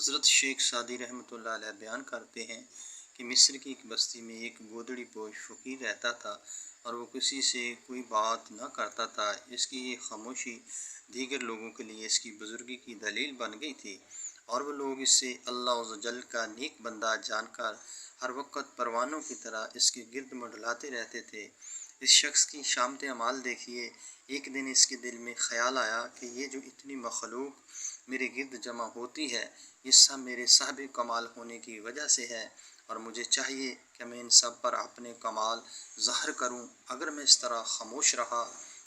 حضرت شیخ سعدی رحمۃ اللہ علیہ بیان کرتے ہیں کہ مصر کی ایک بستی میں ایک گودڑی پوش فقیر رہتا تھا اور وہ کسی سے کوئی بات نہ کرتا تھا۔ اس کی یہ خاموشی دیگر لوگوں کے لیے اس کی بزرگی کی دلیل بن گئی تھی اور وہ لوگ اس سے اللہ عز و جل کا نیک بندہ جان کر ہر وقت پروانوں کی طرح اس کے گرد منڈلاتے رہتے تھے۔ اس شخص کی شامت اعمال دیکھیے۔ ایک دن اس کے دل میں خیال آیا کہ یہ جو اتنی مخلوق میرے گرد جمع ہوتی ہے یہ سب میرے صاحب کمال ہونے کی وجہ سے ہے اور مجھے چاہیے کہ میں ان سب پر اپنے کمال ظاہر کروں۔ اگر میں اس طرح خاموش رہا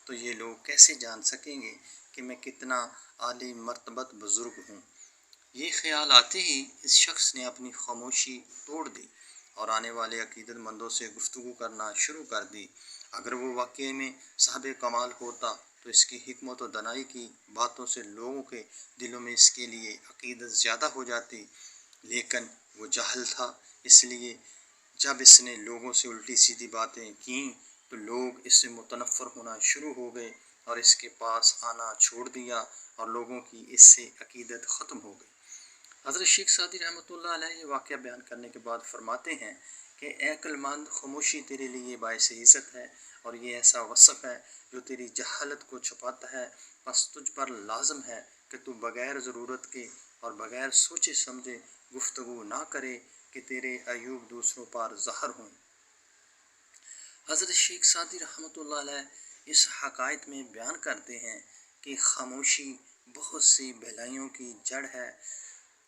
تو یہ لوگ کیسے جان سکیں گے کہ میں کتنا عالی مرتبت بزرگ ہوں۔ یہ خیال آتے ہی اس شخص نے اپنی خاموشی توڑ دی اور آنے والے عقیدت مندوں سے گفتگو کرنا شروع کر دی۔ اگر وہ واقعی میں صاحب کمال ہوتا تو اس کی حکمت و دانائی کی باتوں سے لوگوں کے دلوں میں اس کے لیے عقیدت زیادہ ہو جاتی، لیکن وہ جاہل تھا۔ اس لیے جب اس نے لوگوں سے الٹی سیدھی باتیں کیں تو لوگ اس سے متنفر ہونا شروع ہو گئے اور اس کے پاس آنا چھوڑ دیا اور لوگوں کی اس سے عقیدت ختم ہو گئی۔ حضرت شیخ سعدی رحمۃ اللہ علیہ یہ واقعہ بیان کرنے کے بعد فرماتے ہیں کہ اے عقل مند، خاموشی تیرے لیے باعث عزت ہے اور یہ ایسا وصف ہے جو تیری جہالت کو چھپاتا ہے۔ بس تجھ پر لازم ہے کہ تو بغیر ضرورت کے اور بغیر سوچے سمجھے گفتگو نہ کرے کہ تیرے عیوب دوسروں پر ظاہر ہوں۔ حضرت شیخ سعدی رحمۃ اللہ علیہ اس حقائق میں بیان کرتے ہیں کہ خاموشی بہت سی بھلائیوں کی جڑ ہے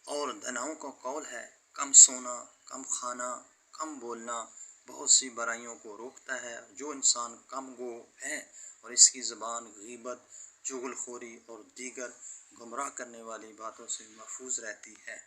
اور دناؤں کا قول ہے، کم سونا، کم کھانا، کم بولنا بہت سی برائیوں کو روکتا ہے۔ جو انسان کم گو ہے اور اس کی زبان غیبت، چغل خوری اور دیگر گمراہ کرنے والی باتوں سے محفوظ رہتی ہے۔